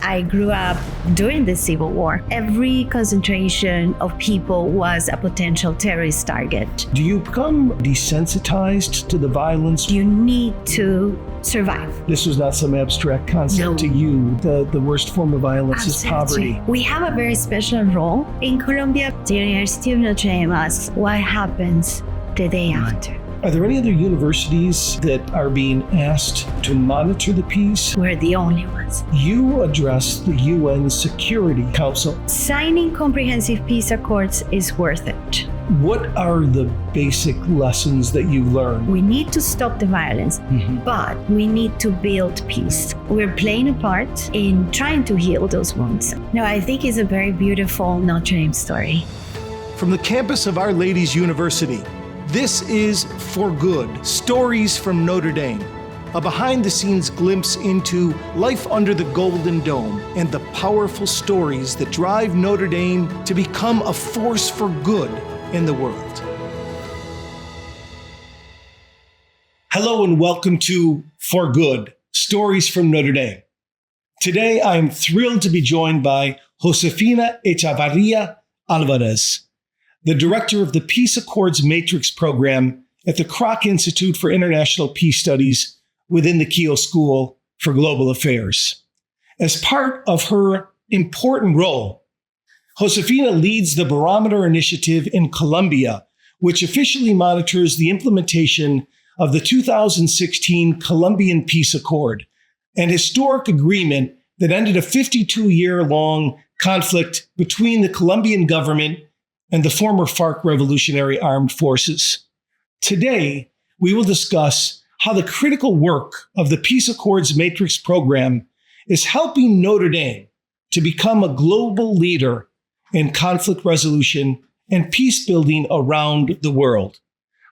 I grew up during the Civil War. Every concentration of people was a potential terrorist target. Do you become desensitized to the violence? You need to survive. This was not some abstract concept to you. The worst form of violence is poverty. We have a very special role in Colombia. The University of Notre Dame asks what happens the day after. Are there any other universities that are being asked to monitor the peace? We're the only ones. You address the UN Security Council. Signing comprehensive peace accords is worth it. What are the basic lessons that you learned? We need to stop the violence, but we need to build peace. We're playing a part in trying to heal those wounds. No, I think it's a very beautiful Notre Dame story. From the campus of Our Lady's University, this is For Good, Stories from Notre Dame, a behind-the-scenes glimpse into life under the Golden Dome and the powerful stories that drive Notre Dame to become a force for good in the world. Hello and welcome to For Good, Stories from Notre Dame. Today, I am thrilled to be joined by Josefina Echavarria Alvarez, the director of the Peace Accords Matrix program at the Kroc Institute for International Peace Studies within the Keough School for Global Affairs. As part of her important role, Josefina leads the Barometer initiative in Colombia, which officially monitors the implementation of the 2016 Colombian Peace Accord, an historic agreement that ended a 52-year-long conflict between the Colombian government and the former Farc Revolutionary Armed Forces. Today, we will discuss how the critical work of the Peace Accords Matrix program is helping Notre Dame to become a global leader in conflict resolution and peace building around the world.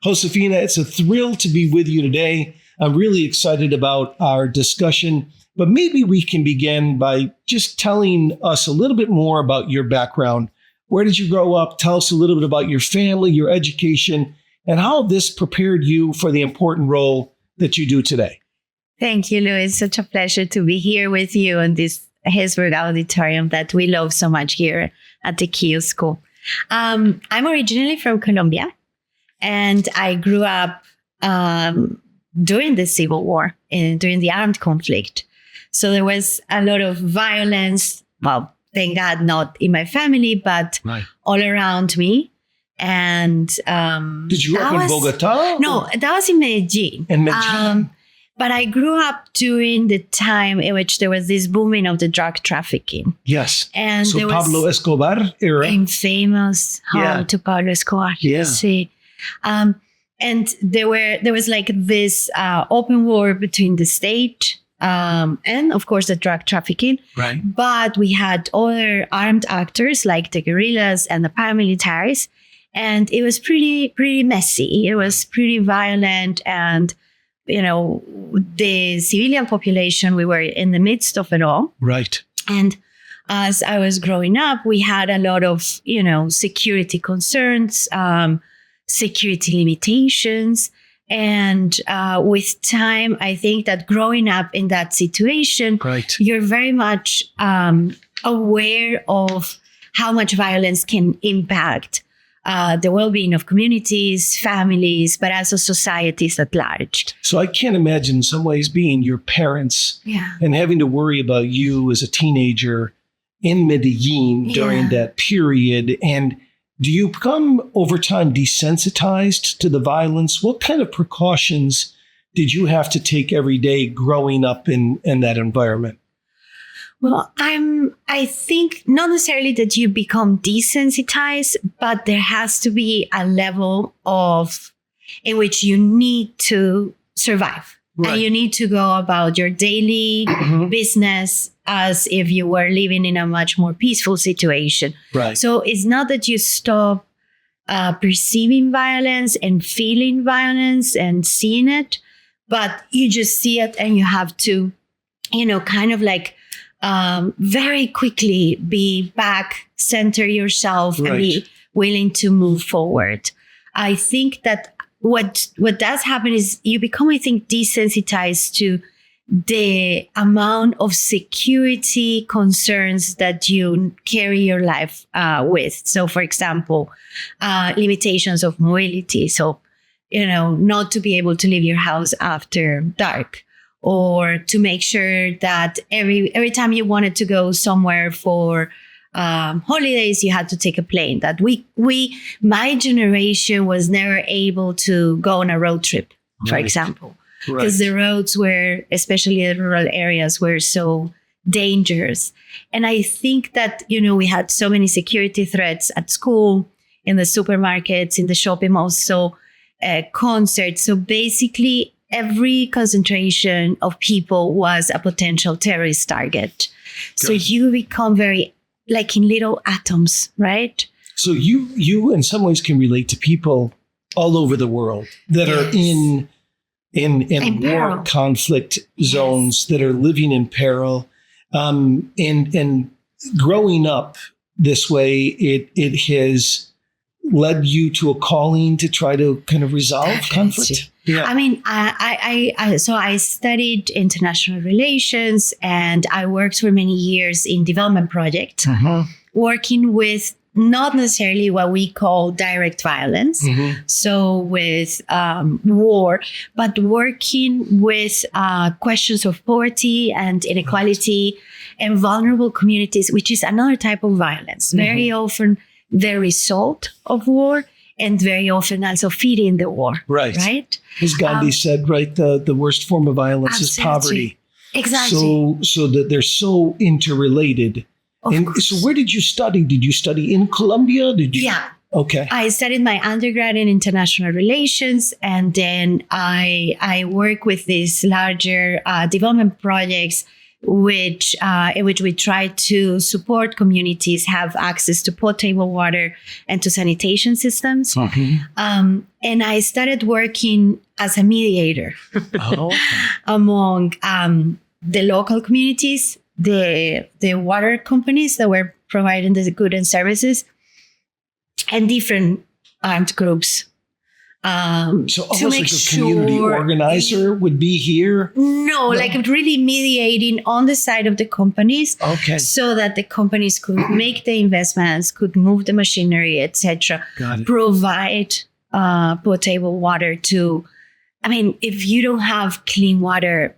Josefina, it's a thrill to be with you today. I'm really excited about our discussion, but maybe we can begin by just telling us a little bit more about your background. Where did you grow up? Tell us a little bit about your family, your education, and how this prepared you for the important role that you do today. Thank you, Louis. It's such a pleasure to be here with you in this Hesburgh auditorium that we love so much here at the Keough School. I'm originally from Colombia, and I grew up during the Civil War, during the armed conflict. So there was a lot of violence, well, thank God, not in my family, but all around me. And did you grow up in Bogota? No, that was in Medellin. In Medellin. But I grew up during the time in which there was this booming of the drug trafficking. Yes. And so there Pablo was Escobar era. Infamous home to Pablo Escobar. Yeah. See. And there was like this open war between the state and of course the drug trafficking. Right. But we had other armed actors like the guerrillas and the paramilitaries. And it was pretty messy. It was pretty violent. And, you know, the civilian population, we were in the midst of it all. Right. And as I was growing up, we had a lot of, you know, security concerns, security limitations. And with time, I think that growing up in that situation, you're very much aware of how much violence can impact the well-being of communities, families, but also societies at large. So I can't imagine in some ways being your parents and having to worry about you as a teenager in Medellin during that period. And do you become over time desensitized to the violence? What kind of precautions did you have to take every day growing up in that environment? Well, I think not necessarily that you become desensitized, but there has to be a level in which you need to survive. Right. And you need to go about your daily business as if you were living in a much more peaceful situation. Right. So it's not that you stop perceiving violence and feeling violence and seeing it, but you just see it and you have to, you know, kind of like very quickly be back, center yourself, and be willing to move forward. I think that what does happen is you become, I think, desensitized to the amount of security concerns that you carry your life with. So, for example, limitations of mobility. So, not to be able to leave your house after dark, or to make sure that every time you wanted to go somewhere for holidays, you had to take a plane. That my generation was never able to go on a road trip, for example. Because the roads were, especially in rural areas, were so dangerous. And I think that, we had so many security threats at school, in the supermarkets, in the shopping malls, so concerts. So basically, every concentration of people was a potential terrorist target. So you become very, like in little atoms, right? So you in some ways can relate to people all over the world that are in war conflict zones, that are living in peril, and growing up this way, it has led you to a calling to try to kind of resolve conflict. Yeah. I mean, I studied international relations, and I worked for many years in development projects, working with not necessarily what we call direct violence. So with war, but working with questions of poverty and inequality and vulnerable communities, which is another type of violence. Very often the result of war, and very often also feeding the war. Right? As Gandhi said, right, the worst form of violence is poverty. Exactly. So that they're so interrelated. So where did you study? Did you study in Colombia? Yeah. Okay. I studied my undergrad in international relations, and then I work with these larger development projects, in which we try to support communities have access to potable water and to sanitation systems. And I started working as a mediator among the local communities, the water companies that were providing the goods and services, and different armed groups. So almost like a community organizer would be here? No, like really mediating on the side of the companies. Okay. So that the companies could make the investments, could move the machinery, etc. Provide potable water to, if you don't have clean water,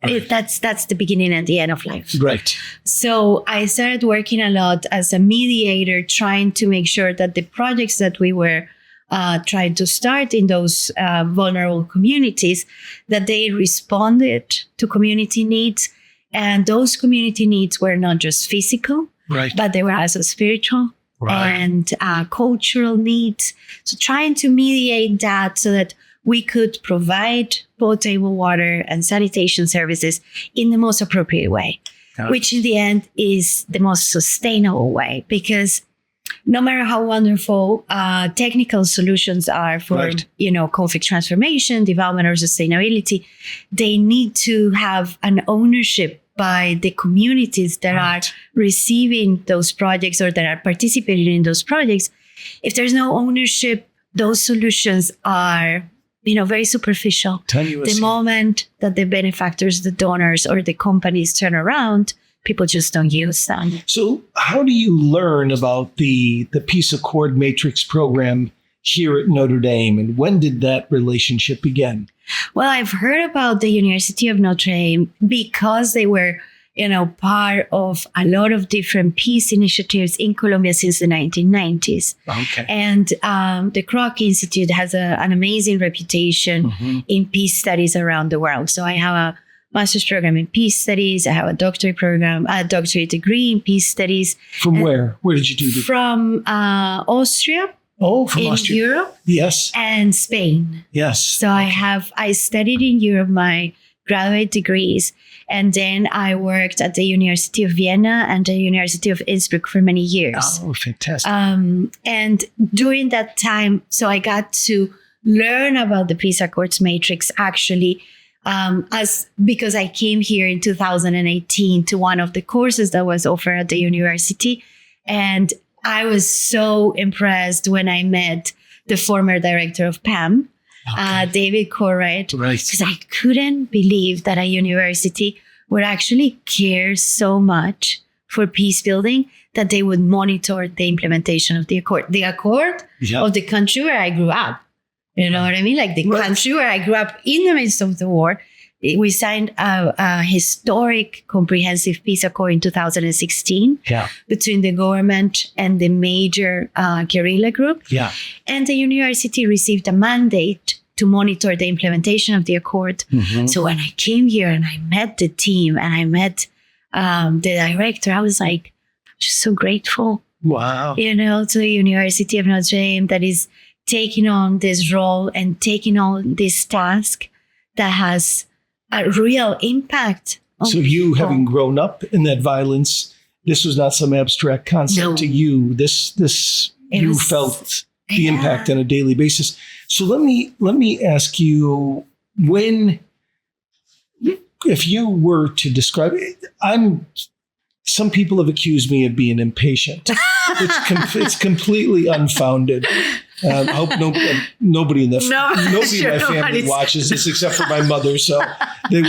that's the beginning and the end of life. Right. So I started working a lot as a mediator, trying to make sure that the projects that we were trying to start in those vulnerable communities, that they responded to community needs. And those community needs were not just physical, but they were also spiritual and cultural needs. So trying to mediate that so that we could provide potable water and sanitation services in the most appropriate way, which in the end is the most sustainable way, because no matter how wonderful technical solutions are for, conflict transformation, development, or sustainability, they need to have an ownership by the communities that are receiving those projects or that are participating in those projects. If there's no ownership, those solutions are, very superficial. Tenuous. The moment that the benefactors, the donors, or the companies turn around, people just don't use them. So how do you learn about the Peace Accord Matrix program here at Notre Dame, and when did that relationship begin? Well, I've heard about the University of Notre Dame because they were, part of a lot of different peace initiatives in Colombia since the 1990s. Okay. And the Kroc Institute has an amazing reputation in peace studies around the world. So I have a master's program in peace studies. I have a doctorate degree in peace studies. From where? Where did you do that? From Austria. Oh, from Austria. Europe. Yes. And Spain. Yes. So I studied in Europe my graduate degrees, and then I worked at the University of Vienna and the University of Innsbruck for many years. Oh, fantastic. And during that time, so I got to learn about the Peace Accords Matrix actually, because I came here in 2018 to one of the courses that was offered at the university. And I was so impressed when I met the former director of PAM, David Corrett, Right. because I couldn't believe that a university would actually care so much for peace building that they would monitor the implementation of the accord. The accord of the country where I grew up. You know what I mean? Like the country where I grew up in the midst of the war. We signed a historic comprehensive peace accord in 2016 between the government and the major guerrilla group. Yeah. And the university received a mandate to monitor the implementation of the accord. So when I came here and I met the team and I met the director, I was like, just so grateful. Wow. You know, to the University of Notre Dame that is taking on this role and taking on this task that has a real impact. So you, having grown up in that violence, this was not some abstract concept to you. You felt the impact on a daily basis. So let me ask you, if you were to describe it, some people have accused me of being impatient. It's completely unfounded. I hope nobody in my family watches this except for my mother, so they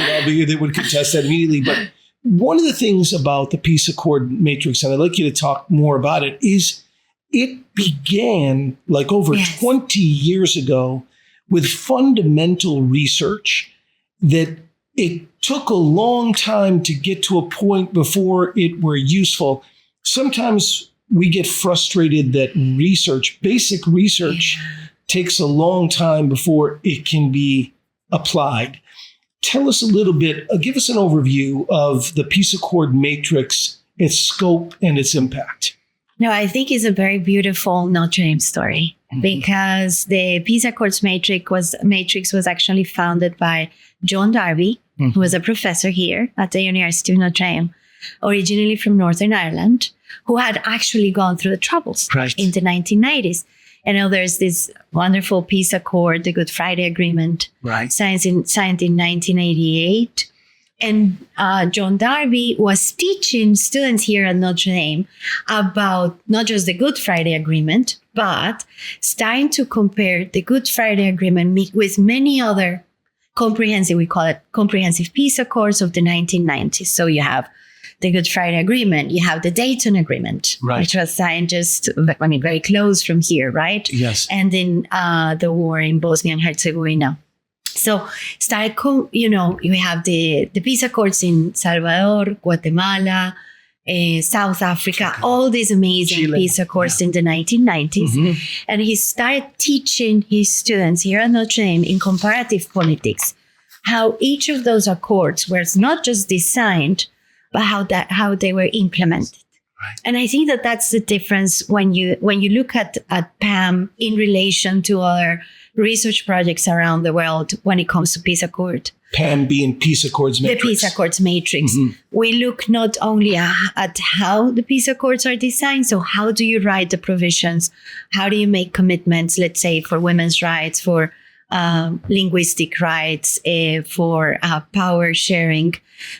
would contest that immediately. But one of the things about the Peace Accord Matrix, and I'd like you to talk more about it, is it began like over 20 years ago with fundamental research that it took a long time to get to a point before it were useful. Sometimes we get frustrated that basic research takes a long time before it can be applied. Tell us a little bit, give us an overview of the Peace Accord Matrix, its scope and its impact. No, I think it's a very beautiful Notre Dame story because the Peace Accords Matrix was actually founded by John Darby, who was a professor here at the University of Notre Dame, originally from Northern Ireland, who had actually gone through the Troubles in the 1990s. And now there's this wonderful peace accord, the Good Friday Agreement, signed in 1988. And John Darby was teaching students here at Notre Dame about not just the Good Friday Agreement, but starting to compare the Good Friday Agreement with many other comprehensive peace accords of the 1990s. So you have the Good Friday Agreement, you have the Dayton Agreement, which was signed very close from here, right? Yes. And then the war in Bosnia and Herzegovina. So we have the peace accords in Salvador, Guatemala, South Africa, all these amazing Chile. Peace accords in the 1990s. And he started teaching his students here at Notre Dame in comparative politics how each of those accords was not just designed, but how they were implemented. And I think that that's the difference when you look at PAM in relation to other research projects around the world when it comes to peace accord. PAM being Peace Accords Matrix. The Peace Accords Matrix. We look not only at how the peace accords are designed, so how do you write the provisions? How do you make commitments, let's say, for women's rights, for linguistic rights, for power sharing?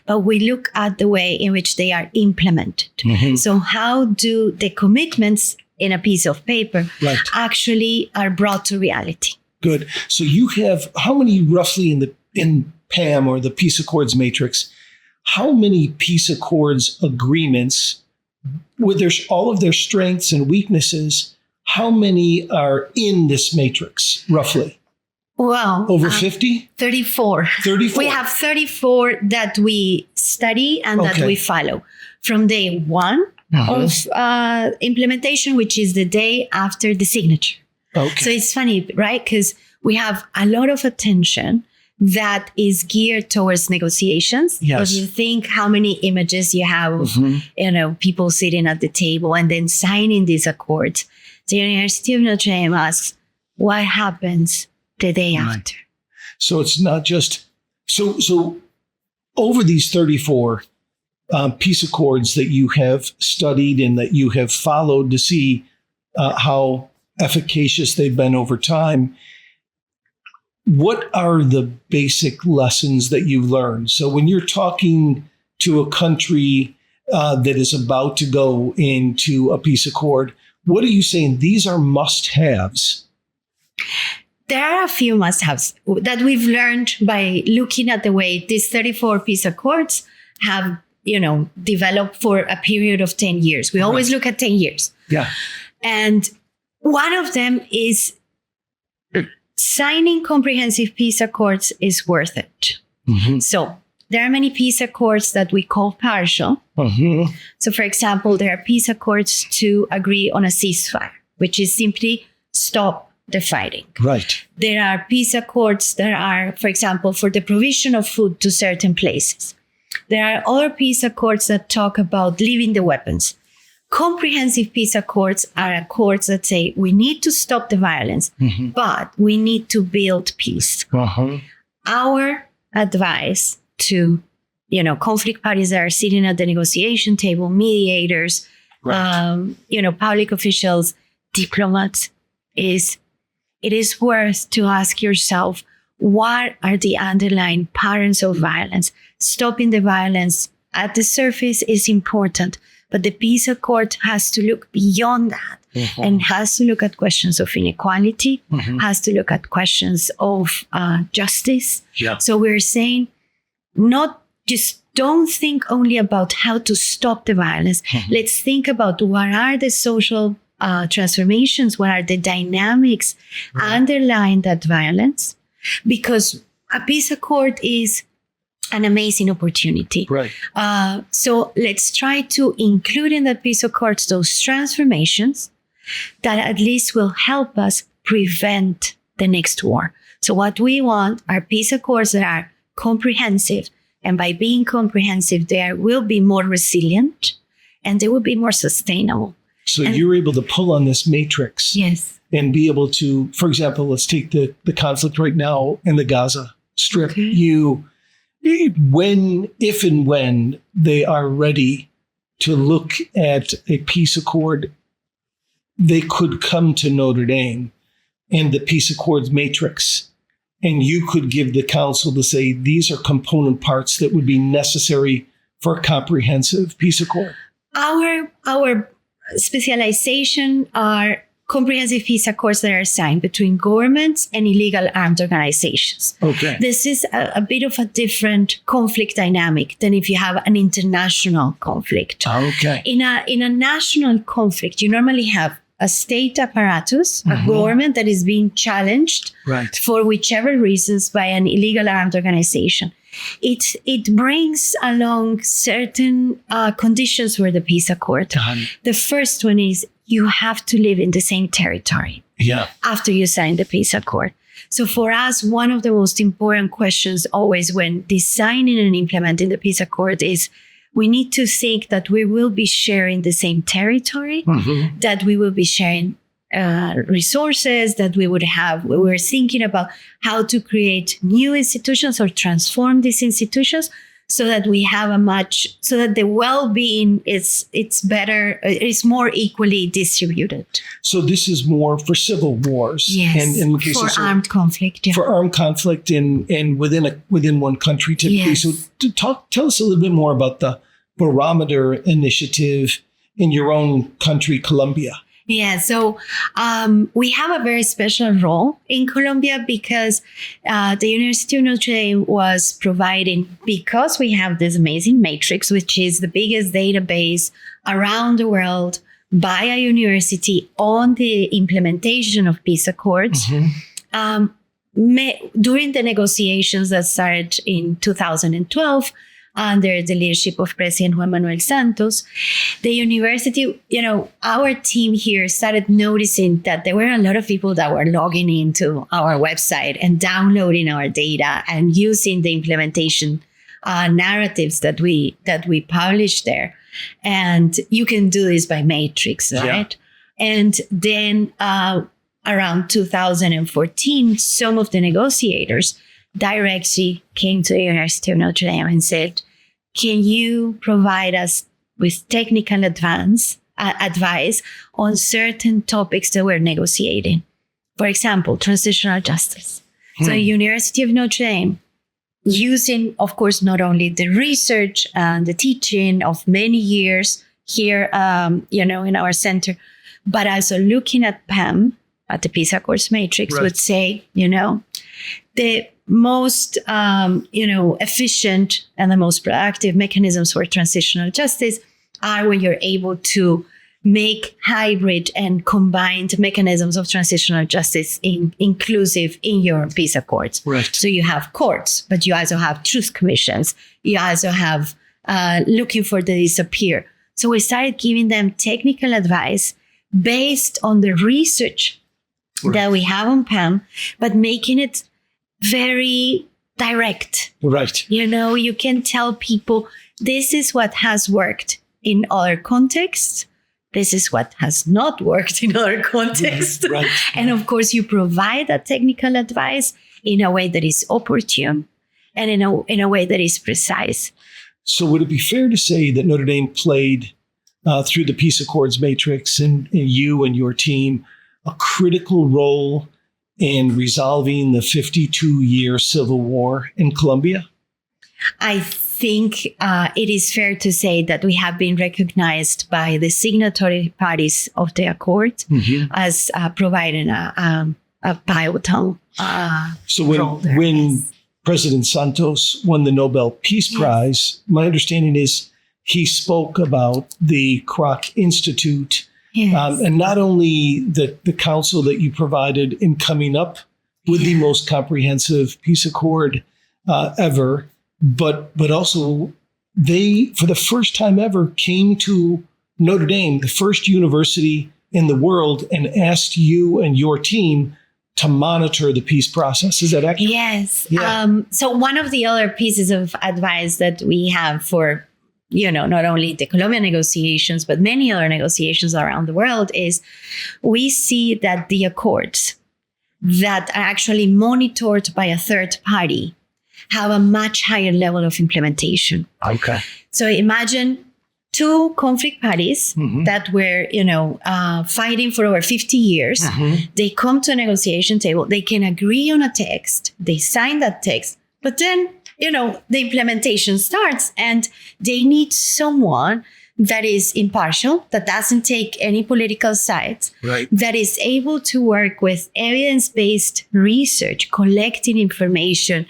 But we look at the way in which they are implemented. So how do the commitments in a piece of paper actually are brought to reality? Good. So you have how many roughly in PAM or the Peace Accords Matrix, how many peace accords agreements with all of their strengths and weaknesses, how many are in this matrix roughly? Well, over 50? 34. 34. We have 34 that we study and that we follow from day one of implementation, which is the day after the signature. So it's funny, right? Because we have a lot of attention that is geared towards negotiations. If you think how many images you have of people sitting at the table and then signing these accords, the University of Notre Dame asks, what happens the day after? So it's not just so over these 34 peace accords that you have studied and that you have followed to see how efficacious they've been over time. What are the basic lessons that you've learned? So when you're talking to a country that is about to go into a peace accord, what are you saying? These are must-haves. there are a few must-haves that we've learned by looking at the way these 34 peace accords have, developed for a period of 10 years. We always look at 10 years. Yeah. And one of them is signing comprehensive peace accords is worth it. Mm-hmm. So there are many peace accords that we call partial. Mm-hmm. So, for example, there are peace accords to agree on a ceasefire, which is simply stop the fighting. Right. There are peace accords that are, for example, for the provision of food to certain places. There are other peace accords that talk about leaving the weapons. Comprehensive peace accords are accords that say we need to stop the violence, mm-hmm. but we need to build peace. Uh-huh. Our advice to, conflict parties that are sitting at the negotiation table, mediators, right. Public officials, diplomats, it is worth to ask yourself, what are the underlying patterns of violence? Stopping the violence at the surface is important, but the peace accord has to look beyond that, mm-hmm. and has to look at questions of inequality, mm-hmm. has to look at questions of justice. Yeah. So we're saying, not just don't think only about how to stop the violence. Mm-hmm. Let's think about what are the social transformations, what are the dynamics underlying that violence, because a peace accord is an amazing opportunity. Right. So let's try to include in that peace accords those transformations that at least will help us prevent the next war. So what we want are peace accords that are comprehensive. And by being comprehensive, they will be more resilient and they will be more sustainable. So you're able to pull on this matrix. Yes. And be able to, for example, let's take the conflict right now in the Gaza Strip. Okay. If and when they are ready to look at a peace accord, they could come to Notre Dame and the peace accords matrix, and you could give the council to say, these are component parts that would be necessary for a comprehensive peace accord. Our specialization are comprehensive peace accords that are signed between governments and illegal armed organizations. Okay. This is a bit of a different conflict dynamic than if you have an international conflict. Okay. In a national conflict, you normally have a state apparatus, mm-hmm. a government that is being challenged right. for whichever reasons by an illegal armed organization. It brings along certain conditions for the peace accord. The first one is you have to live in the same territory after you sign the peace accord. So for us, one of the most important questions always when designing and implementing the peace accord is we need to think that we will be sharing the same territory, mm-hmm. that we will be sharing resources, that we were thinking about how to create new institutions or transform these institutions so that we have so that the well-being is more equally distributed. So this is more for civil wars. Yes, and for armed conflict. Yeah. For armed conflict and within one country typically. Yes. So tell us a little bit more about the Barometer initiative in your own country, Colombia. Yeah, so we have a very special role in Colombia because the University of Notre Dame was providing, because we have this amazing matrix, which is the biggest database around the world by a university on the implementation of peace accords. Mm-hmm. During the negotiations that started in 2012, under the leadership of President Juan Manuel Santos, the university, our team here started noticing that there were a lot of people that were logging into our website and downloading our data and using the implementation narratives that we publish there. And you can do this by matrix, right? Yeah. And then around 2014, some of the negotiators directly came to the University of Notre Dame and said, can you provide us with technical advice on certain topics that we're negotiating? For example, transitional justice. So University of Notre Dame, using, of course, not only the research and the teaching of many years here, in our center, but also looking at PAM at the Peace Accords matrix Right. would say, the most, efficient and the most productive mechanisms for transitional justice are when you're able to make hybrid and combined mechanisms of transitional justice inclusive in your peace accords. Right. So you have courts, but you also have truth commissions. You also have looking for the disappear. So we started giving them technical advice based on the research that we have on PAM, but making it very direct. Right. You can tell people this is what has worked in other contexts. This is what has not worked in other contexts. Right. And of course, you provide that technical advice in a way that is opportune and in a way that is precise. So would it be fair to say that Notre Dame played through the Peace Accords matrix and you and your team a critical role in resolving the 52-year civil war in Colombia? I think it is fair to say that we have been recognized by the signatory parties of the accord as providing a pivotal So role there. when President Santos won the Nobel Peace Prize, my understanding is he spoke about the Kroc Institute and not only the counsel that you provided in coming up with the most comprehensive peace accord ever, but also they, for the first time ever, came to Notre Dame, the first university in the world, and asked you and your team to monitor the peace process. Is that accurate? Yes. Yeah. So one of the other pieces of advice that we have for, not only the Colombian negotiations, but many other negotiations around the world is we see that the accords that are actually monitored by a third party have a much higher level of implementation. Okay. So imagine two conflict parties that were, fighting for over 50 years. They come to a negotiation table. They can agree on a text. They sign that text. But then, the implementation starts and they need someone that is impartial, that doesn't take any political sides, Right. that is able to work with evidence-based research, collecting information,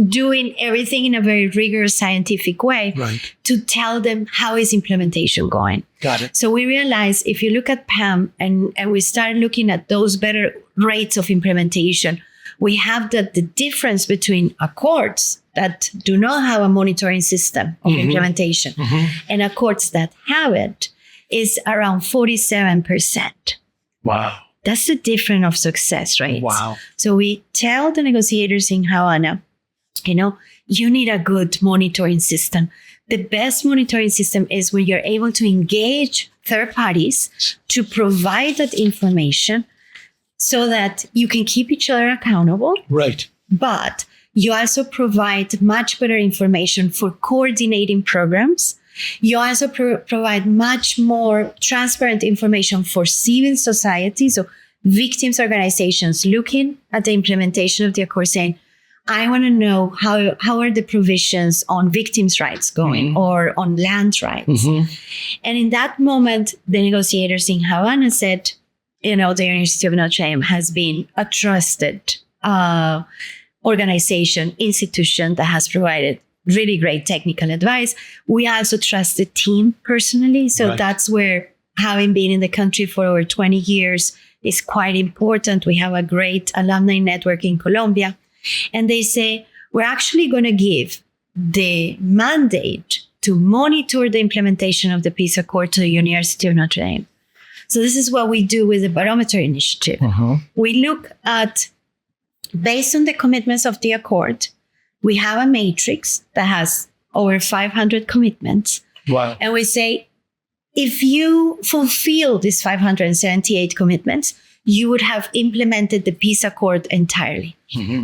doing everything in a very rigorous scientific way Right. to tell them how is implementation going. Got it. So we realized if you look at PAM and we start looking at those better rates of implementation, we have that the difference between accords that do not have a monitoring system of implementation and accords that have it is around 47%. Wow. That's the difference of success rate. Wow. So we tell the negotiators in Havana, you need a good monitoring system. The best monitoring system is when you're able to engage third parties to provide that information so that you can keep each other accountable, Right. but you also provide much better information for coordinating programs. You also provide much more transparent information for civil society. So victims organizations looking at the implementation of the accord saying, I want to know how are the provisions on victims' rights going or on land rights. And in that moment, the negotiators in Havana said, the University of Notre Dame has been a trusted organization, institution that has provided really great technical advice. We also trust the team personally. So that's where having been in the country for over 20 years is quite important. We have a great alumni network in Colombia. And they say, we're actually going to give the mandate to monitor the implementation of the peace accord to the University of Notre Dame. So this is what we do with the Barometer initiative. We look at, based on the commitments of the accord, we have a matrix that has over 500 commitments. Wow. And we say, if you fulfill these 578 commitments, you would have implemented the peace accord entirely.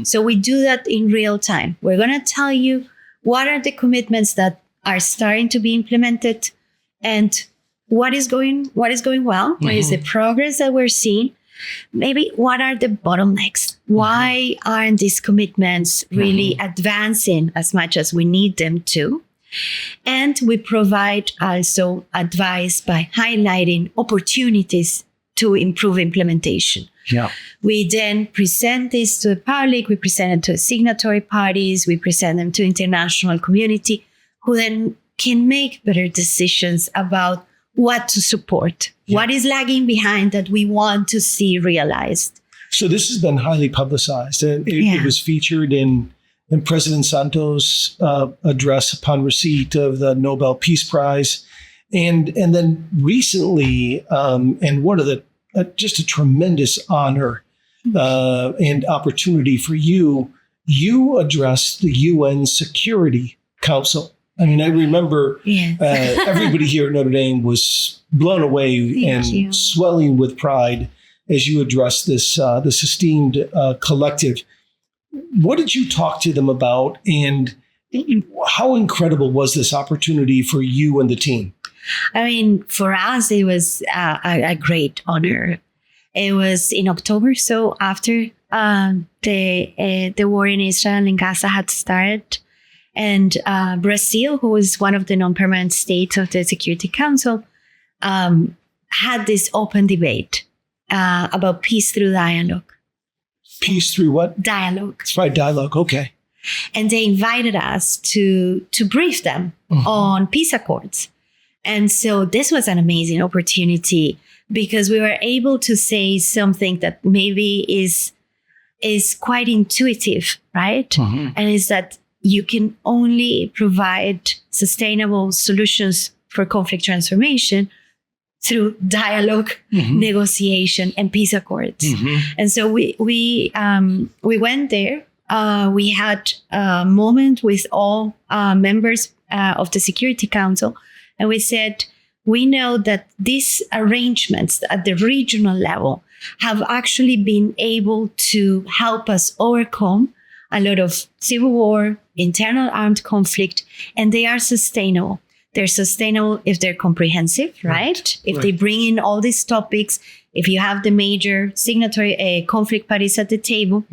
So we do that in real time. We're going to tell you what are the commitments that are starting to be implemented and what is going well, what is the progress that we're seeing. Maybe what are the bottlenecks? Why aren't these commitments really advancing as much as we need them to? And we provide also advice by highlighting opportunities to improve implementation. Yeah. We then present this to the public, we present it to the signatory parties, we present them to international community, who then can make better decisions about what to support, what is lagging behind that we want to see realized. So this has been highly publicized. It was featured in President Santos' address upon receipt of the Nobel Peace Prize. And then recently, and one of the just a tremendous honor and opportunity for you addressed the UN Security Council. I mean, I remember everybody here at Notre Dame was blown away and swelling with pride as you addressed this esteemed collective. What did you talk to them about, and how incredible was this opportunity for you and the team? I mean, for us, it was a great honor. It was in October, so after the war in Israel and Gaza had started, and Brazil, who was one of the non-permanent states of the Security Council, had this open debate about peace through dialogue. Peace through what? Dialogue. It's right, dialogue. Okay. And they invited us to brief them on peace accords. And so this was an amazing opportunity because we were able to say something that maybe is quite intuitive, right? And is that you can only provide sustainable solutions for conflict transformation through dialogue, negotiation, and peace accords. And so we went there. We had a moment with all members of the Security Council, and we said, we know that these arrangements at the regional level have actually been able to help us overcome a lot of civil war, internal armed conflict, and they are sustainable. They're sustainable if they're comprehensive, right? If they bring in all these topics, if you have the major signatory conflict parties at the table.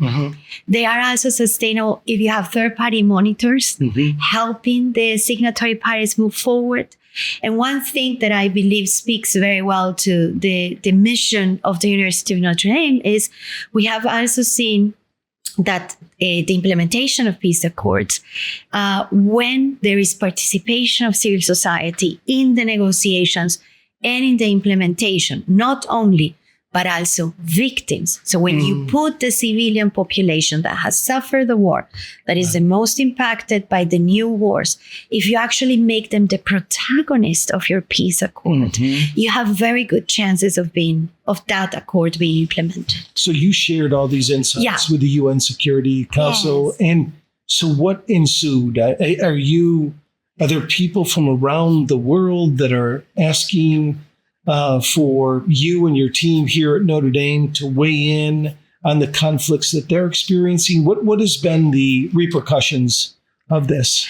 They are also sustainable if you have third-party monitors helping the signatory parties move forward. And one thing that I believe speaks very well to the mission of the University of Notre Dame is we have also seen that the implementation of peace accords, when there is participation of civil society in the negotiations and in the implementation, not only, but also victims. So when you put the civilian population that has suffered the war, that is the most impacted by the new wars, if you actually make them the protagonist of your peace accord, you have very good chances of that accord being implemented. So you shared all these insights with the UN Security Council. And so what ensued? Are there people from around the world that are asking for you and your team here at Notre Dame to weigh in on the conflicts that they're experiencing? What has been the repercussions of this?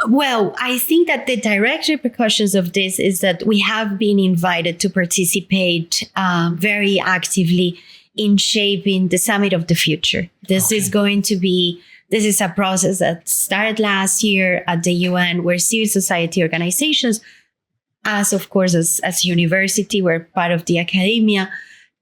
Well, I think that the direct repercussions of this is that we have been invited to participate very actively in shaping the Summit of the Future. This is a process that started last year at the UN, where civil society organizations, of course, as university, we're part of the academia,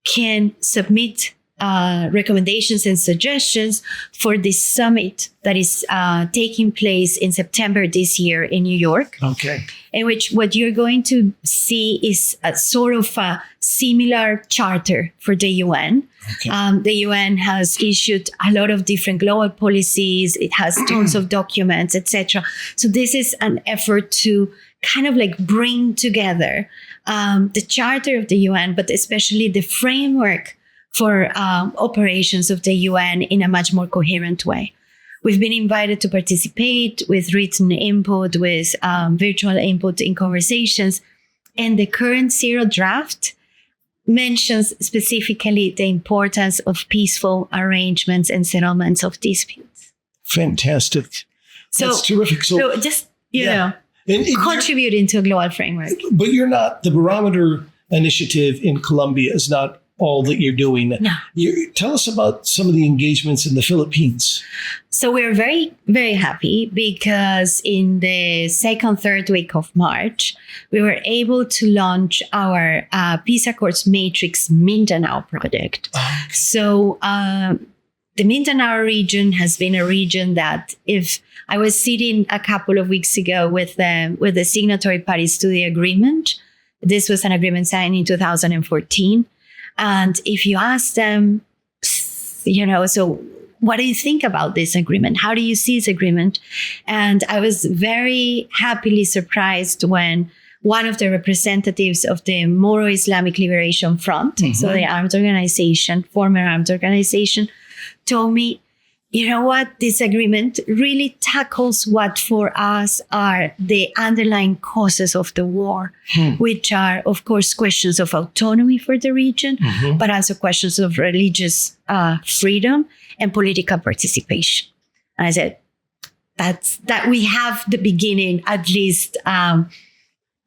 can submit recommendations and suggestions for this summit that is taking place in September this year in New York. Okay. In which what you're going to see is a sort of a similar charter for the UN. Okay. The UN has issued a lot of different global policies. It has tons of documents, etc. So this is an effort to kind of like bring together the charter of the UN, but especially the framework for operations of the UN in a much more coherent way. We've been invited to participate with written input, with virtual input in conversations. And the current Zero draft mentions specifically the importance of peaceful arrangements and settlements of disputes. Fantastic. That's terrific. So just, you know, contributing to a global framework. But you're not, the Barometer initiative in Colombia is not all that you're doing. No. Tell us about some of the engagements in the Philippines. So we're very, very happy because in the second, third week of March, we were able to launch our Peace Accords Matrix Mindanao project. Okay. So the Mindanao region has been a region that if I was sitting a couple of weeks ago with the signatory parties to the agreement, this was an agreement signed in 2014. And if you ask them, so what do you think about this agreement? How do you see this agreement? And I was very happily surprised when one of the representatives of the Moro Islamic Liberation Front, so the former armed organization, told me, you know what, this agreement really tackles what for us are the underlying causes of the war, which are, of course, questions of autonomy for the region, but also questions of religious freedom and political participation. And I said, that we have the beginning, at least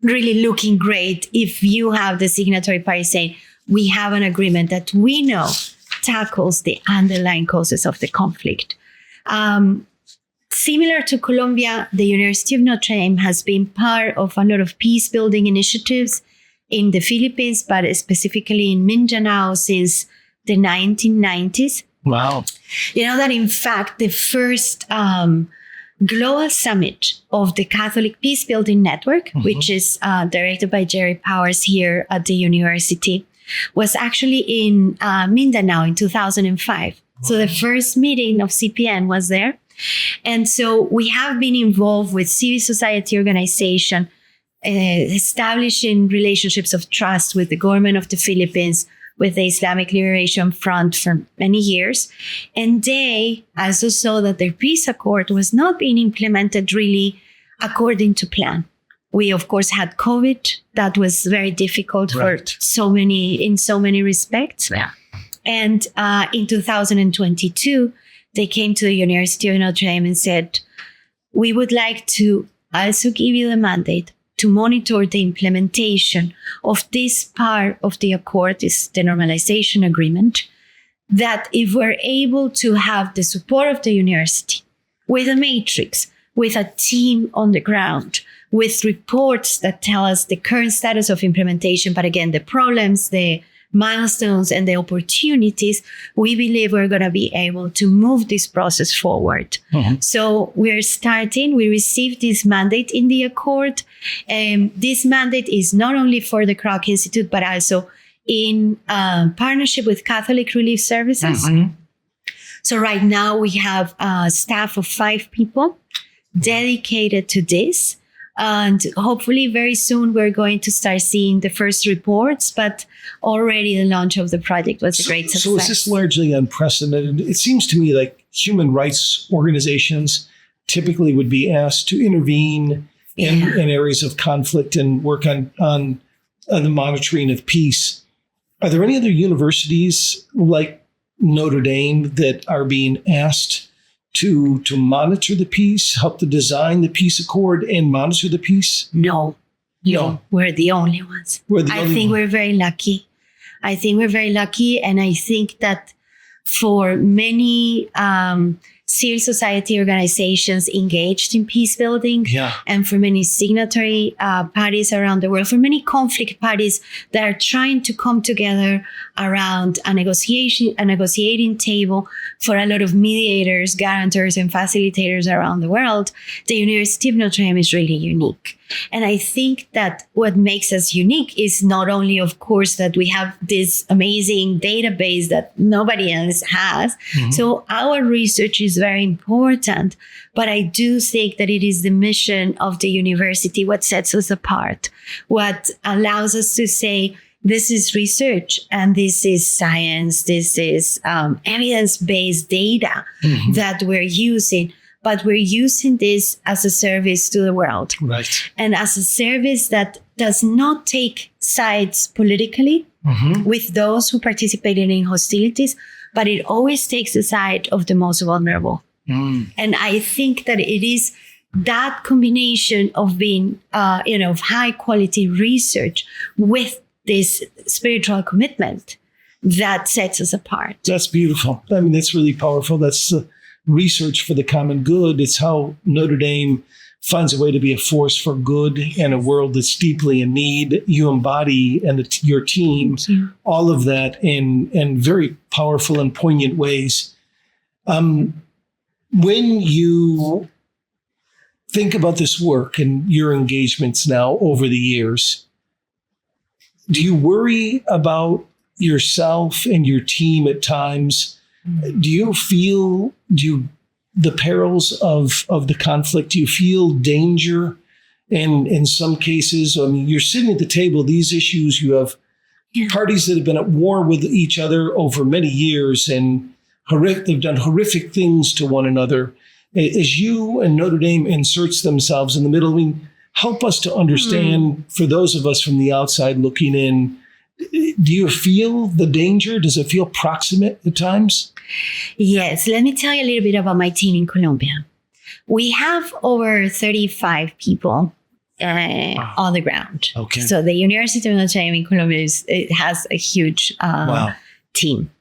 really looking great if you have the signatory party saying, we have an agreement that we know tackles the underlying causes of the conflict. Similar to Colombia, the University of Notre Dame has been part of a lot of peace building initiatives in the Philippines, but specifically in Mindanao since the 1990s. Wow. You know that in fact, the first global summit of the Catholic Peace Building Network, which is directed by Jerry Powers here at the university, was actually in Mindanao in 2005. So the first meeting of CPN was there. And so we have been involved with civil society organization, establishing relationships of trust with the government of the Philippines, with the Islamic Liberation Front for many years. And they also saw that their peace accord was not being implemented really according to plan. We, of course, had COVID. That was very difficult in so many respects. Yeah. And in 2022, they came to the University of Notre Dame and said, we would like to also give you the mandate to monitor the implementation of this part of the accord, this denormalization agreement, that if we're able to have the support of the university with a matrix, with a team on the ground, with reports that tell us the current status of implementation, but again, the problems, the milestones, and the opportunities, we believe we're going to be able to move this process forward. So we received this mandate in the accord. This mandate is not only for the Kroc Institute, but also in partnership with Catholic Relief Services. So right now we have a staff of 5 people dedicated to this. And hopefully very soon we're going to start seeing the first reports, but already the launch of the project was a great success. So is this largely unprecedented? It seems to me like human rights organizations typically would be asked to intervene in areas of conflict and work on the monitoring of peace. Are there any other universities like Notre Dame that are being asked to monitor the peace, help to design the peace accord and monitor the peace? No, we're the only ones. I think we're very lucky. And I think that for many civil society organizations engaged in peace building, and for many signatory parties around the world, for many conflict parties that are trying to come together around a negotiating table, for a lot of mediators, guarantors, and facilitators around the world, the University of Notre Dame is really unique. And I think that what makes us unique is not only, of course, that we have this amazing database that nobody else has. So our research is very important, but I do think that it is the mission of the university what sets us apart, what allows us to say, this is research and this is science, this is evidence-based data that we're using, but we're using this as a service to the world. Right. And as a service that does not take sides politically with those who participated in hostilities, but it always takes the side of the most vulnerable. And I think that it is that combination of being, high quality research with this spiritual commitment that sets us apart. That's beautiful. I mean, that's really powerful. That's research for the common good. It's how Notre Dame finds a way to be a force for good in a world that's deeply in need. You embody and your team, all of that in very powerful and poignant ways. When you think about this work and your engagements now over the years, do you worry about yourself and your team at times? Do you feel the perils of the conflict? Do you feel danger? And in some cases, I mean, you're sitting at the table, these issues, you have parties that have been at war with each other over many years, and they've done horrific things to one another. As you and Notre Dame inserts themselves in the middle, I mean, help us to understand, for those of us from the outside looking in, do you feel the danger? Does it feel proximate at times? Yes. Let me tell you a little bit about my team in Colombia. We have over 35 people on the ground. Okay. So the University of Notre Dame in Colombia it has a huge team.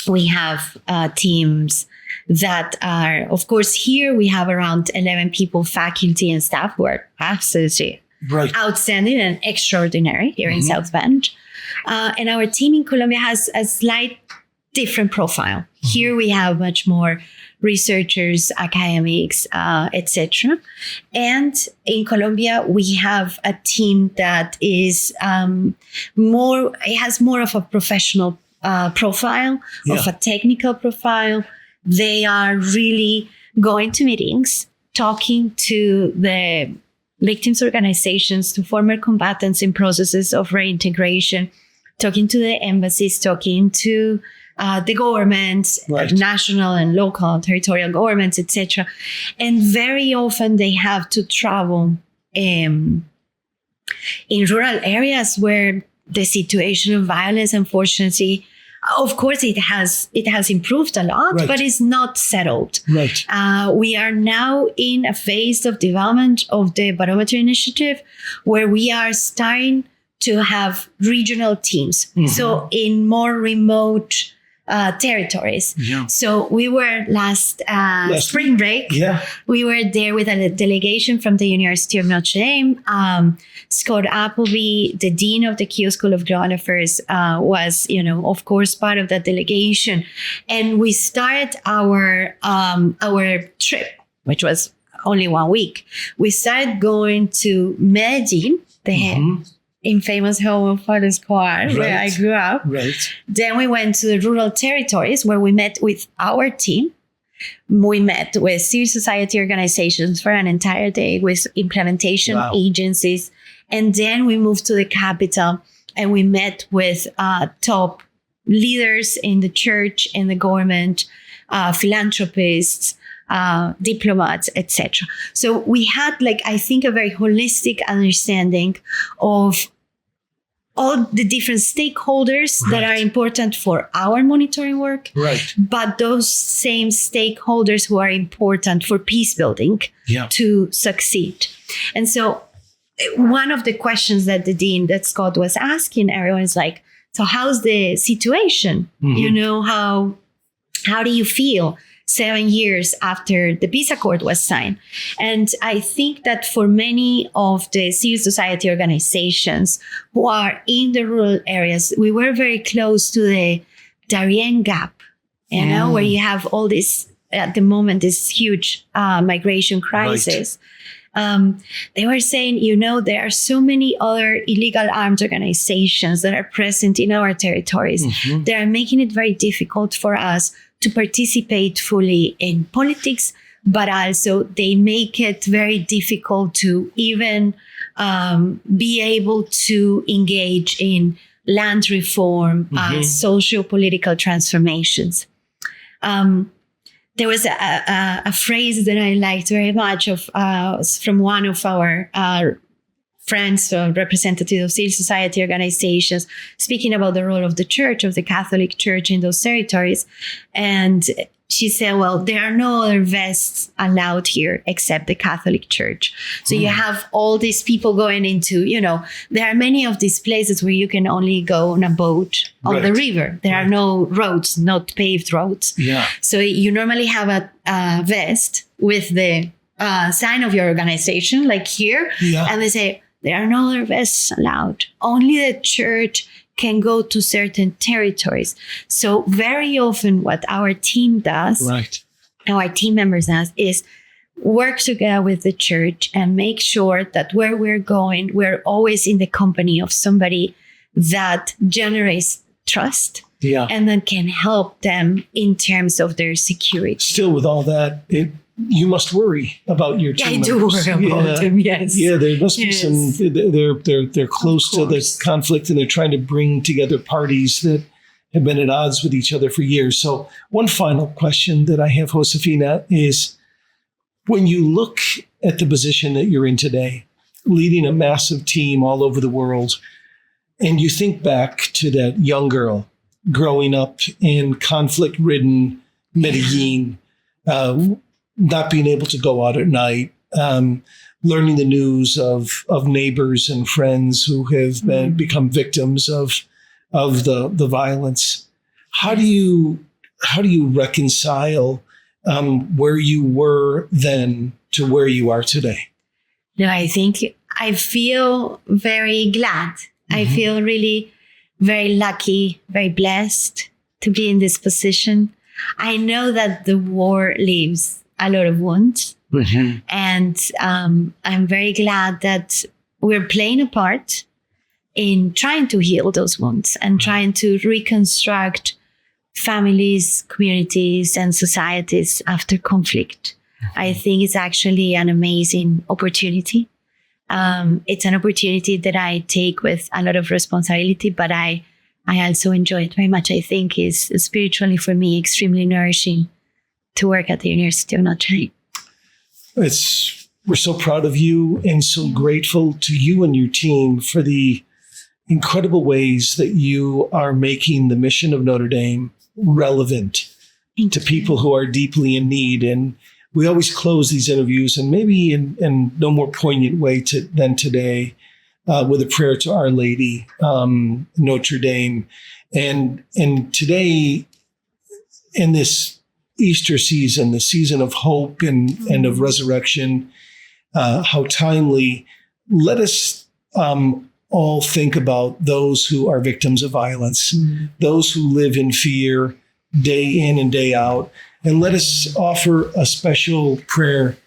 We have teams that are, of course, here we have around 11 people, faculty and staff who are absolutely outstanding and extraordinary here in South Bend. And our team in Colombia has a slight different profile. Here we have much more researchers, academics, etc. And in Colombia, we have a team that is it has more of a professional profile, of a technical profile. They are really going to meetings, talking to the victims' organizations, to former combatants in processes of reintegration, talking to the embassies, talking to the governments, national and local, territorial governments, etc. And very often they have to travel in rural areas where the situation of violence, unfortunately, of course, it has improved a lot, but it's not settled. Right. We are now in a phase of development of the Barometer initiative where we are starting to have regional teams. So in more remote territories. So we were last spring break. We were there with a delegation from the University of Notre Dame. Scott Appleby, the dean of the Keele School of Global Affairs, was, of course, part of that delegation. And we started our trip, which was only 1 week. We started going to Medellin, the infamous home of Pablo Escobar, where I grew up. Then we went to the rural territories where we met with our team. We met with civil society organizations for an entire day with implementation agencies. And then we moved to the capital and we met with top leaders in the church, in the government, philanthropists, diplomats, etc. So we had, I think, a very holistic understanding of all the different stakeholders that are important for our monitoring work, but those same stakeholders who are important for peace building to succeed. And so one of the questions that that Scott was asking everyone is so how's the situation? How do you feel 7 years after the peace accord was signed? And I think that for many of the civil society organizations who are in the rural areas, we were very close to the Darien Gap, where you have all this, at the moment, this huge migration crisis. They were saying, there are so many other illegal armed organizations that are present in our territories. They are making it very difficult for us to participate fully in politics, but also they make it very difficult to even be able to engage in land reform, socio-political transformations. There was a phrase that I liked very much from one of our friends, representatives of civil society organizations, speaking about the role of the church, of the Catholic Church in those territories. And she said, well, there are no other vests allowed here except the Catholic Church. So you have all these people going into, there are many of these places where you can only go on a boat on the river. There are no roads, not paved roads. Yeah. So you normally have a vest with the sign of your organization, like here. Yeah. And they say, there are no other vests allowed. Only the church can go to certain territories. So very often what our team does, our team members does, is work together with the church and make sure that where we're going, we're always in the company of somebody that generates trust and then can help them in terms of their security. Still, with all that, you must worry about your team members. I do worry about them, yes. Yeah, there must be some, they're close to the conflict, and they're trying to bring together parties that have been at odds with each other for years. So one final question that I have, Josefina, is when you look at the position that you're in today, leading a massive team all over the world, and you think back to that young girl growing up in conflict-ridden Medellin, not being able to go out at night, learning the news of neighbors and friends who have become victims of the violence. How do you reconcile where you were then to where you are today? No, I think I feel very glad. I feel really very lucky, very blessed to be in this position. I know that the war leaves a lot of wounds. And I'm very glad that we're playing a part in trying to heal those wounds and trying to reconstruct families, communities, and societies after conflict. I think it's actually an amazing opportunity. It's an opportunity that I take with a lot of responsibility, but I also enjoy it very much. I think is spiritually for me extremely nourishing to work at the University of Notre Dame. We're so proud of you and so grateful to you and your team for the incredible ways that you are making the mission of Notre Dame relevant to people who are deeply in need. And we always close these interviews, and maybe in no more poignant way than today, with a prayer to Our Lady, Notre Dame. And today, in this Easter season, the season of hope and of resurrection, how timely. Let us all think about those who are victims of violence, those who live in fear day in and day out. And let us offer a special prayer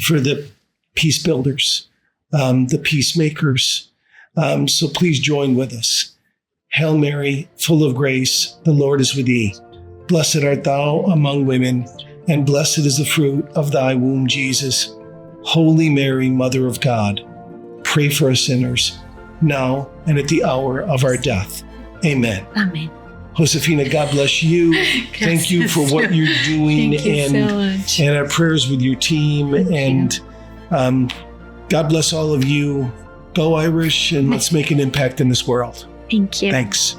for the peace builders, the peacemakers. So please join with us. Hail Mary, full of grace, the Lord is with thee. Blessed art thou among women, and blessed is the fruit of thy womb, Jesus. Holy Mary, Mother of God, pray for us sinners, now and at the hour of our death. Amen. Amen. Josefina, God bless you. Thank you for what you're doing. Thank you so much. And our prayers with your team. God bless all of you. Go Irish, and let's make an impact in this world. Thank you. Thanks.